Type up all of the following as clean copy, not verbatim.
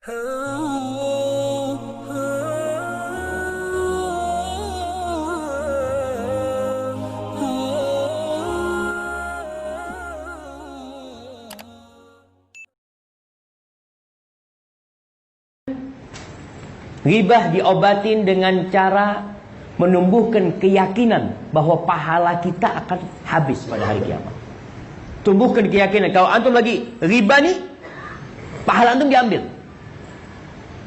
Ghibah diobatin dengan cara menumbuhkan keyakinan bahwa pahala kita akan habis pada hari kiamat. Tumbuhkan keyakinan. Kalau antum lagi ghibah nih, pahala antum diambil.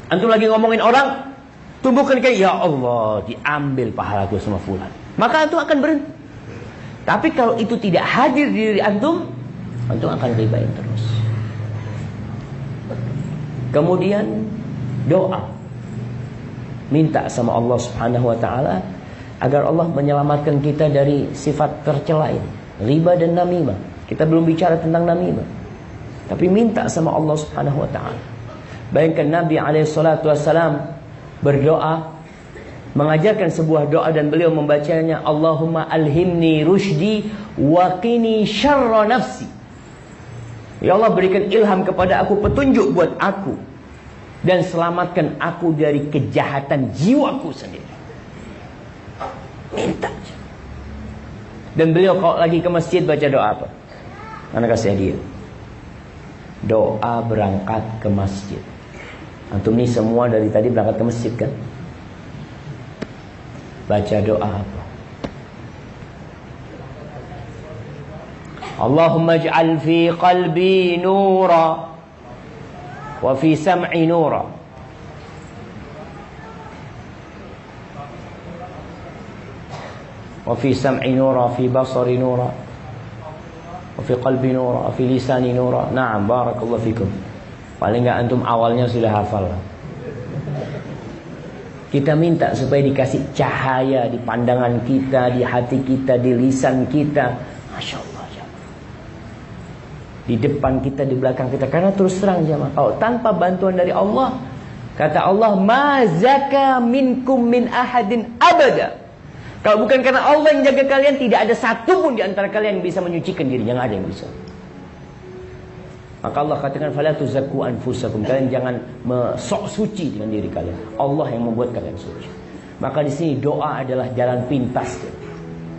Antum lagi ngomongin orang, tumbuhkan keyakinan, ya Allah, diambil pahalaku sama fulan. Maka antum akan berhenti. Tapi kalau itu tidak hadir di diri antum, antum akan ghibahin terus. Kemudian doa. Minta sama Allah Subhanahu wa taala agar Allah menyelamatkan kita dari sifat tercela ini, riba dan namimah. Kita belum bicara tentang namimah. Tapi minta sama Allah Subhanahu wa taala. Bayangkan Nabi alaihi salatu wasalam berdoa, mengajarkan sebuah doa dan beliau membacanya, Allahumma alhimni rusydi wa qini syarra nafsi. Ya Allah, berikan ilham kepada aku, petunjuk buat aku, dan selamatkan aku dari kejahatan jiwaku sendiri. Minta. Dan beliau kalau lagi ke masjid baca doa apa? Anak kasih hadiah. Doa berangkat ke masjid. Antum nih semua dari tadi berangkat ke masjid kan? Baca doa apa? Allahumma ij'al fi qalbi nura wa fi sam'i nura wa fi sam'i nura, fi basari nura, wa fi qalbi nura, wa fi lisani nura. Naam, barakallahu fikum. Paling enggak antum awalnya sudah hafal. Kita minta supaya dikasih cahaya di pandangan kita, di hati kita, di lisan kita. Masya Allah, di depan kita, di belakang kita. Karena terus terang jemaah, kalau tanpa bantuan dari Allah, kata Allah, ma zaka minkum min ahadin abada. Kalau bukan karena Allah yang jaga kalian, tidak ada satu pun di antara kalian yang bisa menyucikan dirinya. Nggak ada yang bisa. Maka Allah katakan, fala tuzakku anfusakum. Kalian jangan sok suci dengan diri kalian. Allah yang membuat kalian suci. Maka di sini doa adalah jalan pintas.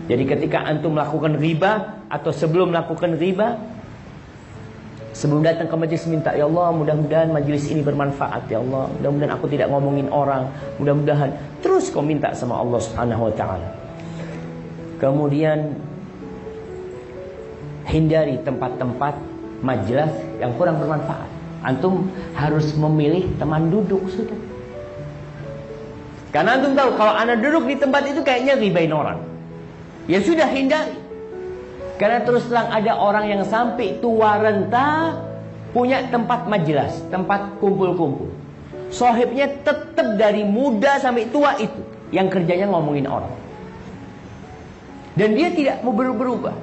Jadi ketika antum melakukan riba atau sebelum melakukan riba, sebelum datang ke majelis, minta, ya Allah, mudah-mudahan majelis ini bermanfaat, ya Allah, mudah-mudahan aku tidak ngomongin orang, mudah-mudahan. Terus kau minta sama Allah Subhanahu wa taala. Kemudian hindari tempat-tempat majelis yang kurang bermanfaat. Antum harus memilih teman duduk sudah. Karena antum tahu kalau anda duduk di tempat itu kayaknya ribain orang. Ya sudah, hindari. Karena terus terang ada orang yang sampai tua renta punya tempat majelis, tempat kumpul-kumpul. Sohibnya tetap dari muda sampai tua itu yang kerjanya ngomongin orang. Dan dia tidak mau berubah.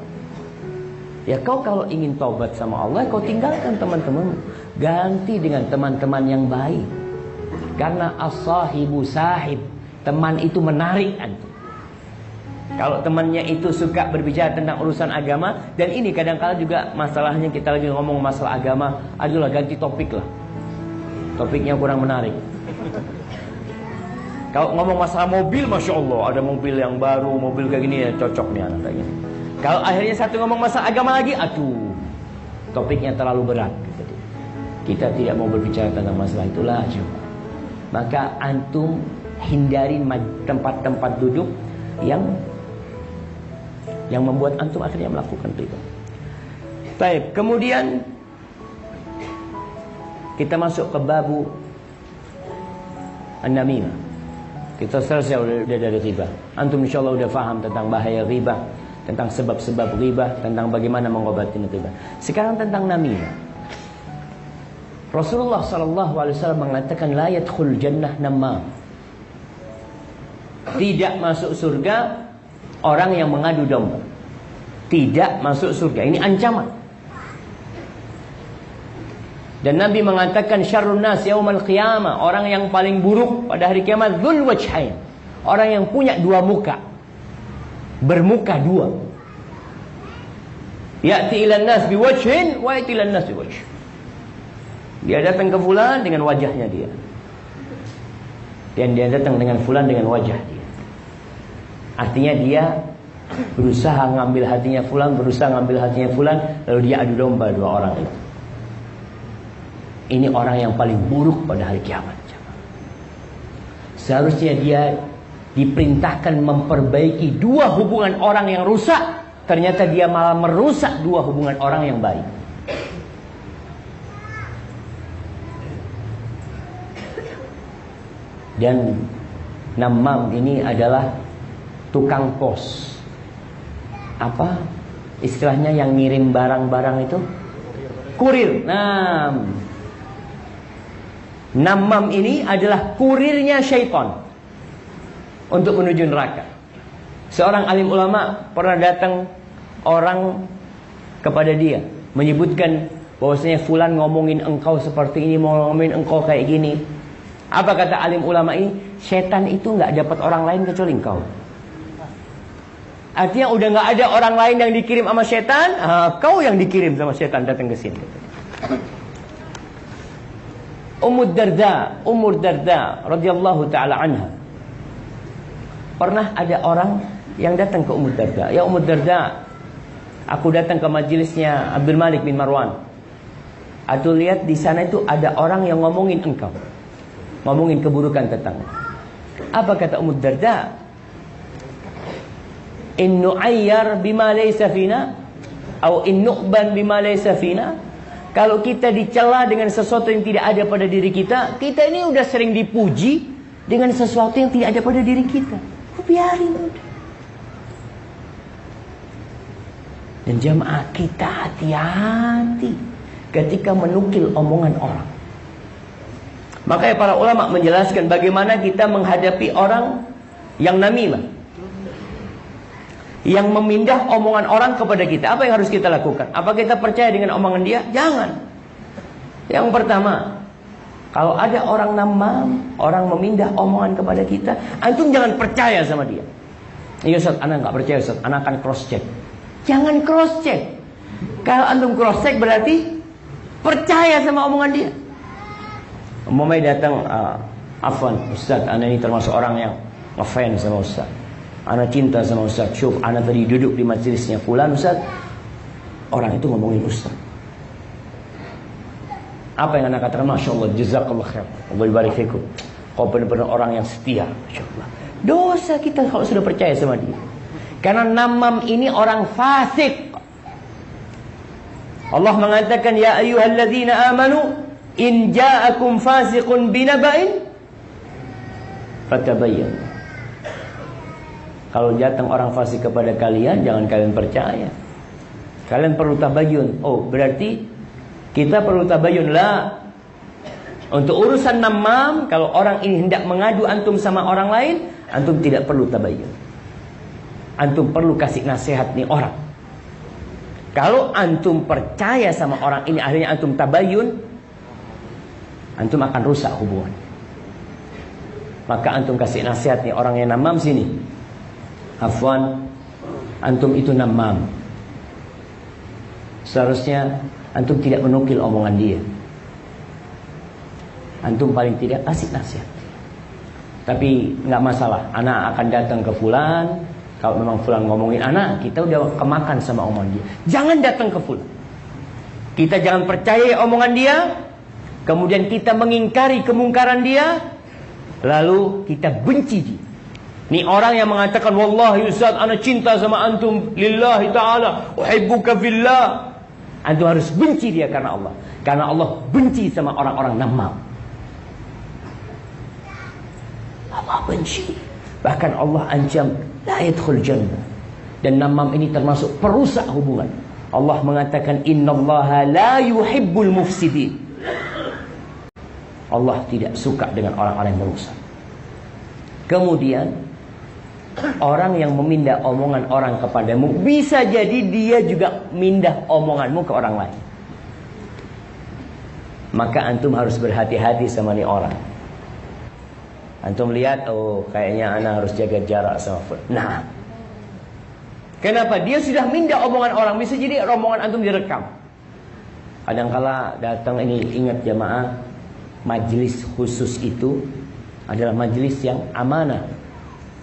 Ya kau kalau ingin taubat sama Allah, kau tinggalkan teman-teman, ganti dengan teman-teman yang baik. Karena as-sahibu sahib, teman itu menarik antum. Kalau temannya itu suka berbicara tentang urusan agama, dan ini kadang-kala juga masalahnya kita lagi ngomong masalah agama, adalah ganti topik lah. Topiknya kurang menarik. Kalau ngomong masalah mobil, Masya Allah, ada mobil yang baru, mobil kayak gini ya cocok nih anak kayak gini. Kalau akhirnya satu ngomong masalah agama lagi, aduh, topiknya terlalu berat. Kita tidak mau berbicara tentang masalah itulah. Maka antum hindari tempat-tempat duduk yang membuat antum akhirnya melakukan riba. Baik, kemudian kita masuk ke babu an-namimah. Kita selesai udah dari riba. Antum insyaallah udah paham tentang bahaya riba, tentang sebab-sebab riba, tentang bagaimana mengobati riba. Sekarang tentang namimah. Rasulullah SAW mengatakan la yadkhul jannah namam. Tidak masuk surga orang yang mengadu domba. Tidak masuk surga. Ini ancaman. Dan Nabi mengatakan syarrun nas yaumal qiyamah, orang yang paling buruk pada hari kiamat dzul wajhain, orang yang punya dua muka. Bermuka dua. Ya'ti ilan nas biwajhin wa ya'ti ilan nas biwajh. Dia datang ke fulan dengan wajahnya dia. Dan dia datang dengan fulan dengan wajah dia. Artinya dia berusaha ngambil hatinya fulan, berusaha ngambil hatinya fulan, lalu dia adu domba dua orang itu. Ini orang yang paling buruk pada hari kiamat. Seharusnya dia diperintahkan memperbaiki dua hubungan orang yang rusak, ternyata dia malah merusak dua hubungan orang yang baik. Dan namam ini adalah tukang pos. Apa istilahnya yang ngirim barang-barang itu? Kurir. Namam ini adalah kurirnya syaitan untuk menuju neraka. Seorang alim ulama pernah datang orang kepada dia, menyebutkan bahwasanya fulan ngomongin engkau seperti ini, mau ngomongin engkau kayak gini. Apa kata alim ulama ini? Setan itu nggak dapat orang lain kecuali engkau. Artinya udah nggak ada orang lain yang dikirim sama setan, kau yang dikirim sama setan datang ke sini. Ummu Darda radhiyallahu taala anha. Pernah ada orang yang datang ke Ummu Darda. Ya Ummu Darda, aku datang ke majelisnya Abdul Malik bin Marwan. Aku lihat di sana itu ada orang yang ngomongin engkau, ngomongin keburukan tentang. Apa kata Ummu Darda? In nu'ayyar bima laysa fina, atau in nu'ban bima laysa fina. Kalau kita dicela dengan sesuatu yang tidak ada pada diri kita, kita ini udah sering dipuji dengan sesuatu yang tidak ada pada diri kita. Biarin udah. Dan jamaah, kita hati-hati ketika menukil omongan orang. Makanya para ulama menjelaskan bagaimana kita menghadapi orang yang namimah, yang memindah omongan orang kepada kita. Apa yang harus kita lakukan? Apa kita percaya dengan omongan dia? Jangan. Yang pertama, kalau ada orang namam, orang memindah omongan kepada kita, antum jangan percaya sama dia. Iya Ustaz, anak nggak percaya Ustaz, anak akan cross check. Jangan cross check. Kalau antum cross check berarti percaya sama omongan dia. Umpamanya datang, afwan Ustaz, anak ini termasuk orang yang ngefans sama Ustaz. Ana cinta sama Ustaz. Syuf, ana tadi duduk di majelisnya fulan Ustaz. Orang itu ngomongin Ustaz. Apa yang anak katakan? Masya Allah, jazakallah khair, Allah barik fikum. Kau benar-benar orang yang setia, Masya Allah. Dosa kita kalau sudah percaya sama dia. Karena namam ini orang fasik. Allah mengatakan, ya ayyuhalladzina amanu in ja'akum fasiqun binaba'in fatabayyanu. Kalau datang orang fasik kepada kalian, jangan kalian percaya. Kalian perlu tabayyun. Oh, berarti kita perlu tabayyun lah. Untuk urusan namam, kalau orang ini hendak mengadu antum sama orang lain, antum tidak perlu tabayyun. Antum perlu kasih nasihat nih orang. Kalau antum percaya sama orang ini, akhirnya antum tabayyun, antum akan rusak hubungan. Maka antum kasih nasihat nih orang yang namam sini. Afwan, antum itu namam. Seharusnya antum tidak menukil omongan dia. Antum paling tidak kasih nasihat. Tapi nggak masalah, anak akan datang ke fulan. Kalau memang fulan ngomongin anak, kita udah kemakan sama omongan dia. Jangan datang ke fulan. Kita jangan percaya omongan dia, kemudian kita mengingkari kemungkaran dia, lalu kita benci dia. Ini orang yang mengatakan, wallahi Ustaz, ana cinta sama antum lillahi ta'ala, uhibbuka fillah. Antum harus benci dia karena Allah. Karena Allah benci sama orang-orang namam. Allah benci. Bahkan Allah ancam, la yadkhul jannah. Dan namam ini termasuk perusak hubungan. Allah mengatakan, innallaha la yuhibbul mufsidin. Allah tidak suka dengan orang-orang yang merusak. Kemudian orang yang memindah omongan orang kepadamu, bisa jadi dia juga mindah omonganmu ke orang lain. Maka antum harus berhati-hati sama nih orang. Antum lihat, oh kayaknya anak harus jaga jarak sama fulan. Nah, kenapa? Dia sudah mindah omongan orang. Bisa jadi omongan antum direkam. Kadangkala datang ini, ingat jamaah, majlis khusus itu adalah majlis yang amanah.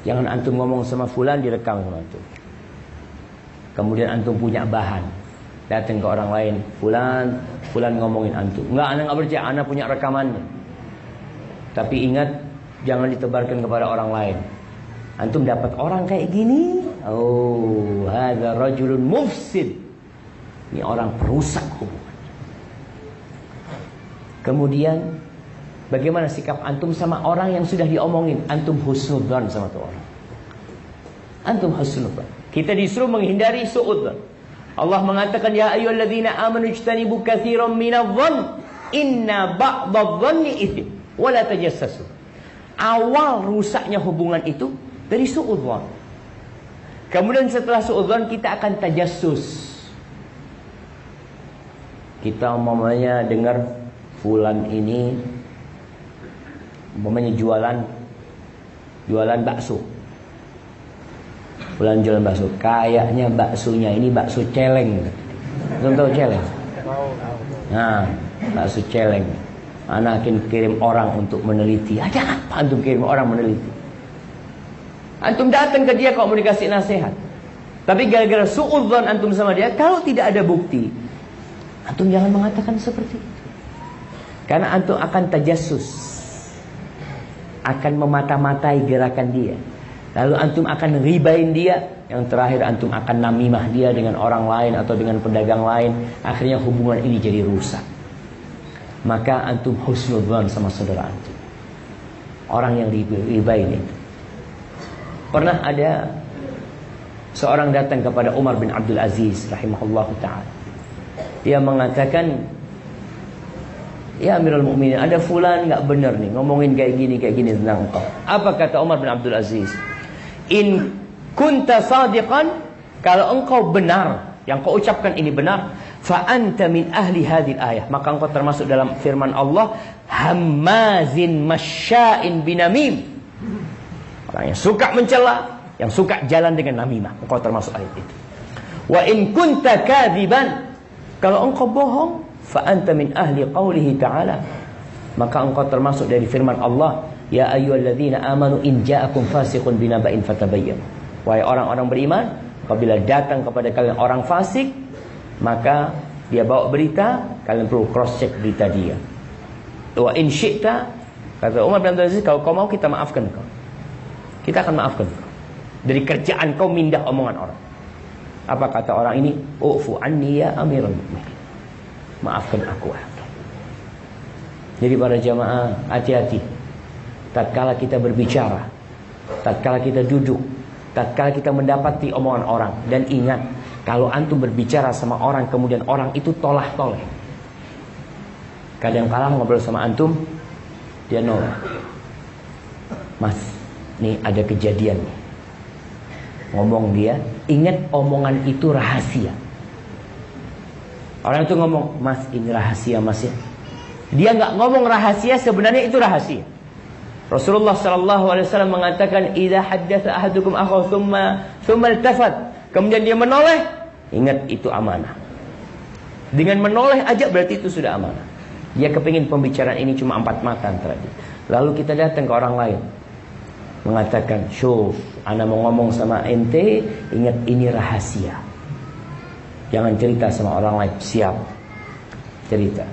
Jangan antum ngomong sama fulan direkam sama antum. Kemudian antum punya bahan, datang ke orang lain, fulan ngomongin antum. Enggak, anak enggak percaya, anak punya rekamannya. Tapi ingat, jangan ditebarkan kepada orang lain. Antum dapat orang kayak gini, oh, hadza rajulun mufsid. Ini orang perusak hubungan. Kemudian bagaimana sikap antum sama orang yang sudah diomongin? Antum husnudzan sama tuh orang. Antum husnudzan. Kita disuruh menghindari suudzan. Allah mengatakan, ya ayyuhalladzina amanu ijtanibu katsiran minadh-dhann inna ba'dadh-dhanni itsm wa la tajassasu. Awal rusaknya hubungan itu dari suudzan. Kemudian setelah suudzan kita akan tajassus. Kita umpamanya dengar fulan ini umpamanya jualan bakso. Fulan jualan bakso, kayaknya baksonya ini bakso celeng. Belum tahu celeng? Nah, bakso celeng. Anak akan kirim orang untuk meneliti. Ada apa antum kirim orang meneliti? Antum datang ke dia kalau mau dikasih nasihat. Tapi gara-gara suudzon antum sama dia, kalau tidak ada bukti, antum jangan mengatakan seperti itu. Karena antum akan tajassus, akan memata-matai gerakan dia. Lalu antum akan ribain dia. Yang terakhir antum akan namimah dia dengan orang lain atau dengan pedagang lain. Akhirnya hubungan ini jadi rusak. Maka antum husnudzan sama saudara antum, orang yang ribain itu. Pernah ada seorang datang kepada Umar bin Abdul Aziz rahimahullahu ta'ala. Dia mengatakan, ya Amirul Mukminin, ada fulan gak benar nih, ngomongin kayak gini tentang engkau. Apa kata Umar bin Abdul Aziz? In kunta sadiqan, kalau engkau benar, yang kau ucapkan ini benar, fa anta min ahli hadhil ayah, maka engkau termasuk dalam firman Allah, hammazin masya'in binamim. Orang yang suka mencela, yang suka jalan dengan namimah, engkau termasuk ayat itu. Wa in kunta kadziban, kalau engkau bohong, fa anta min ahli qaulihi ta'ala, maka engkau termasuk dari firman Allah, ya ayyuhalladzina amanu in ja'akum fasiqun binaba'in fatabayyan. Wahai orang-orang beriman, apabila datang kepada kalian orang fasik, maka dia bawa berita, kalian perlu cross check berita dia. Wa in syi'ta, kata Umar bin Abdul Aziz, kalau kau mau kita maafkan kau. Kita akan maafkan kau dari kerjaan kau mindah omongan orang. Apa kata orang ini? Ufu anni ya Amirul Mukminin, maafkan aku. Jadi para jamaah, hati-hati tatkala kita berbicara, tatkala kita duduk, tatkala kita mendapati omongan orang. Dan ingat, kalau antum berbicara sama orang kemudian orang itu tolah-toleh, kadang-kala ngobrol sama antum, dia nolak. Mas, nih ada kejadian nih, ngomong dia, ingat omongan itu rahasia. Orang itu ngomong, mas ini rahasia mas ya. Dia nggak ngomong rahasia, sebenarnya itu rahasia. Rasulullah SAW mengatakan, idza haddatsa ahadukum akhahu thumma iltafat, kemudian dia menoleh, ingat itu amanah. Dengan menoleh aja berarti itu sudah amanah. Dia kepingin pembicaraan ini cuma 4 mata antara dia. Lalu kita datang ke orang lain, mengatakan, syuf, ana mau ngomong sama ente, ingat ini rahasia, jangan cerita sama orang lain. Siap, cerita.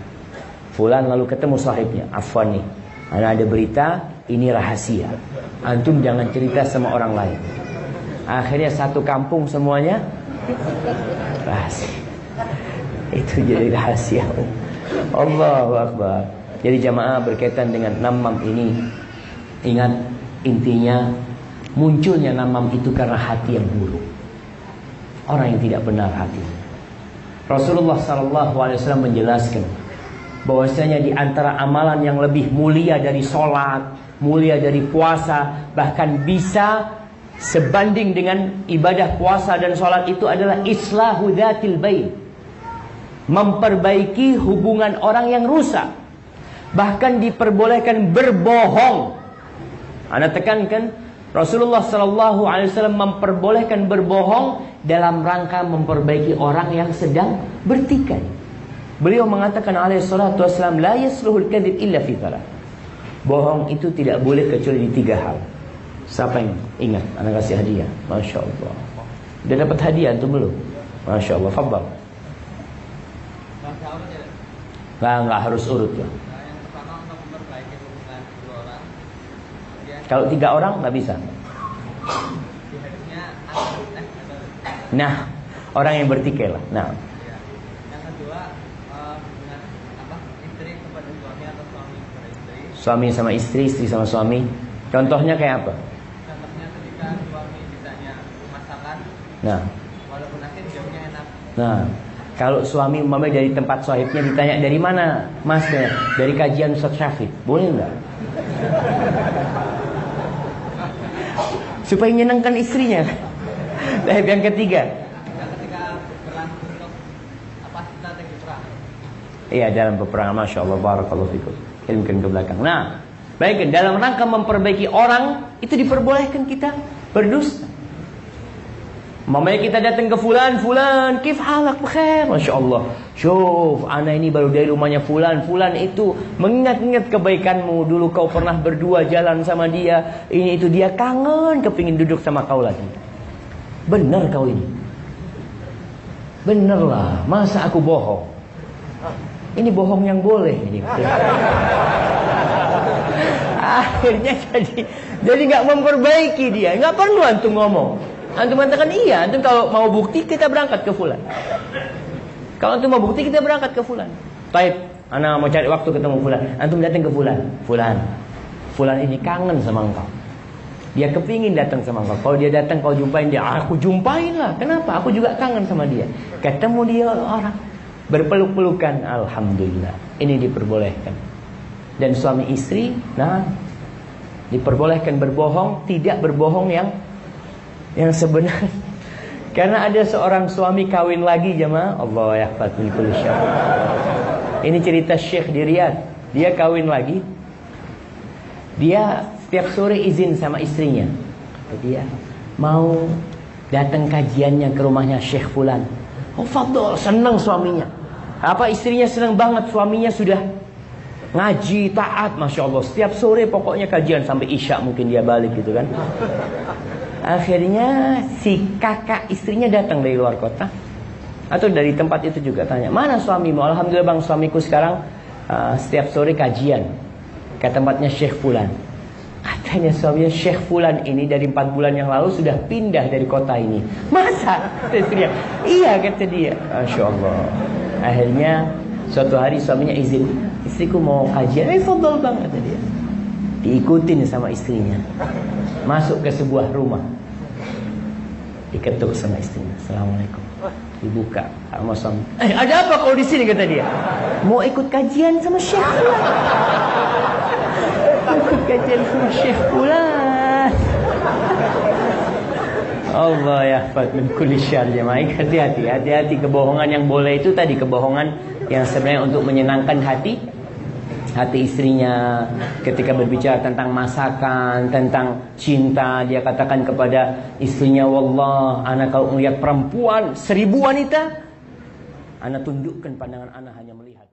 Fulan lalu ketemu sahibnya, afwan nih, ana ada berita, ini rahasia, antum jangan cerita sama orang lain. Akhirnya satu kampung semuanya rahasia. Itu jadi rahasia. Allahu Akbar. Jadi jamaah, berkaitan dengan namam ini, ingat, intinya munculnya namam itu karena hati yang buruk, orang yang tidak benar hatinya. Rasulullah SAW menjelaskan bahwasanya di antara amalan yang lebih mulia dari sholat, mulia dari puasa, bahkan bisa sebanding dengan ibadah puasa dan sholat itu adalah islahu dzatil bain, memperbaiki hubungan orang yang rusak. Bahkan diperbolehkan berbohong. Anda tekankan, Rasulullah SAW memperbolehkan berbohong dalam rangka memperbaiki orang yang sedang bertikai. Beliau mengatakan alaihi salatu wassalam, la yasluhul kadhib illa fi thalath. Bohong itu tidak boleh kecuali di 3 hal. Siapa yang ingat? Anak kasih hadiah. Masya Allah. Udah dapat hadiah antum belum? Masya Allah. Fadhal. Nggak harus urut ya. Yang pertama untuk memperbaiki hubungan 2 orang. Kalau 3 orang nggak bisa. Nah, orang yang bertikai lah. Nah. Yang kedua, hubungan istri kepada suami atau suami kepada istri. Suami sama istri, istri sama suami. Contohnya kayak apa? Contohnya ketika suami bisanya masakan. Nah. Walaupun asin jauhnya enak. Nah, kalau suami umpamanya dari tempat sahibnya ditanya dari mana, Mas? Dari kajian Ustaz Syafiq. Boleh nggak? Supaya menyenangkan istrinya. Yang ketiga. Ketika berlangsung untuk strategi perang. Iya, dalam peperangan. Masya Allah, barakallahu fikum. Kirimkan ke belakang. Nah, baik, dalam rangka memperbaiki orang, itu diperbolehkan kita berdusta. Mamanya kita datang ke fulan, kif halak bekhair, Masya Allah. Syuf, anak ini baru dari rumahnya fulan itu mengingat-ingat kebaikanmu. Dulu kau pernah berdua jalan sama dia. Ini itu dia kangen, kepingin duduk sama kau lagi. Benar kau ini. Benar lah, masa aku bohong? Ini bohong yang boleh ini. Akhirnya jadi nggak memperbaiki dia. Nggak perlu antum ngomong. Antum mengatakan iya, antum kalau mau bukti kita berangkat ke fulan. Kalau antum mau bukti kita berangkat ke fulan. Baik, ana mau cari waktu ketemu fulan. Antum datang ke fulan. Fulan ini kangen sama engkau. Dia kepingin datang sama engkau. Kalau dia datang kau jumpain dia, aku jumpain lah. Kenapa? Aku juga kangen sama dia. Ketemu dia orang berpeluk-pelukan, alhamdulillah. Ini diperbolehkan. Dan suami istri, nah, diperbolehkan berbohong, tidak berbohong yang sebenarnya. Karena ada seorang suami kawin lagi jemaah, Allah yahfaz min kulli syarr. Ini cerita Syekh di Riyadh. Dia kawin lagi. Dia setiap sore izin sama istrinya. Dia mau datang kajiannya ke rumahnya Syekh fulan. Oh, fadol, senang suaminya. Apa istrinya senang banget, suaminya sudah ngaji, taat, Masya Allah. Setiap sore pokoknya kajian sampai Isya mungkin dia balik gitu kan. Akhirnya si kakak istrinya datang dari luar kota atau dari tempat itu juga tanya, mana suamimu? Alhamdulillah bang, suamiku sekarang setiap sore kajian ke tempatnya Syekh Fulan. Katanya suaminya Syekh Fulan ini dari 4 bulan yang lalu sudah pindah dari kota ini. Masa? Istrinya, iya kata dia. Masya Allah. Akhirnya suatu hari suaminya izin, istriku mau kajian. Fadol bang kata dia. Diikutin sama istrinya. Masuk ke sebuah rumah. Diketuk sama istrinya. Assalamualaikum. Dibuka sama suami. Ada apa kau di sini kata dia? Mau ikut kajian sama Syekh Fulan. Ikut kajian sama Syekh Fulan. Allah yahfaz min kulli syarr jemaah. Hati-hati kebohongan yang boleh itu tadi kebohongan yang sebenarnya untuk menyenangkan hati istrinya. Ketika berbicara tentang masakan, tentang cinta, dia katakan kepada istrinya, wallah, ana kalau melihat perempuan 1000 wanita, ana tundukkan pandangan ana hanya melihat